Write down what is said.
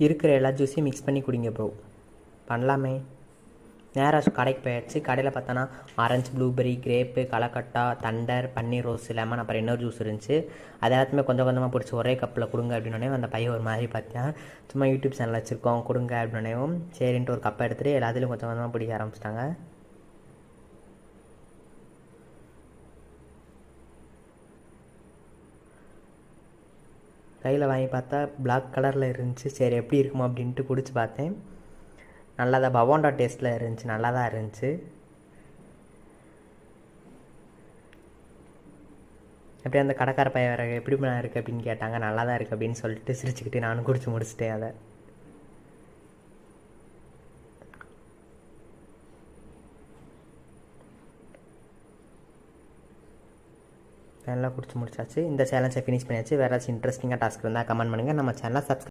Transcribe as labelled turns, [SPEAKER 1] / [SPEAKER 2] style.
[SPEAKER 1] இருக்கிற எல்லா ஜூஸையும் மிக்ஸ் பண்ணி குடிங்க ப்ரோ. பண்ணலாமே. நேராக கடைக்கு போயாச்சு. கடையில் பார்த்தோன்னா ஆரஞ்சு, ப்ளூபெரி, கிரேப்பு, கலக்கட்டா, தண்டர், பன்னீர் ரோஸ், லெமன், அப்புறம் இன்னொரு ஜூஸ் இருந்துச்சு. அது எல்லாத்தையுமே கொஞ்சம் கொஞ்சமாக பிடிச்சி ஒரே கப்பில் கொடுங்க அப்படின்னே அந்த பையன் ஒரு மாதிரி பார்த்தேன். சும்மா யூடியூப் சேனல் வச்சுருக்கோம் கொடுங்க அப்படின்னேவும் சரின்ட்டு ஒரு கப்பை எடுத்துகிட்டு எல்லாத்துலேயும் கொஞ்சம் கொஞ்சமாக பிடிக்க ஆரம்பிச்சிட்டாங்க. கையில் வாங்கி பார்த்தா பிளாக் கலரில் இருந்துச்சு. சரி எப்படி இருக்குமோ அப்படின்ட்டு குடிச்சு பார்த்தேன். நல்லா தான் பவோண்டா டேஸ்ட்டில் இருந்துச்சு. நல்லா தான் இருந்துச்சு. அப்படியே அந்த கடைக்கார பையன் வேறு எப்படி இருக்குது அப்படின்னு கேட்டாங்க. நல்லா தான் இருக்குது அப்படின்னு சொல்லிட்டு சிரிச்சுக்கிட்டு நானும் குடிச்சு முடிச்சிட்டேன். அதை நல்லா குடிச்சு முடிச்சாச்சு. இந்த சேலஞ்சை ஃபினிஷ் பண்ணியாச்சு. வேறு ஏதாச்சும் இன்ட்ரெஸ்டிங்காக டாஸ்க் இருந்தால் கமெண்ட் பண்ணுங்கள். நம்ம சேனலை சப்ஸ்கிரைப்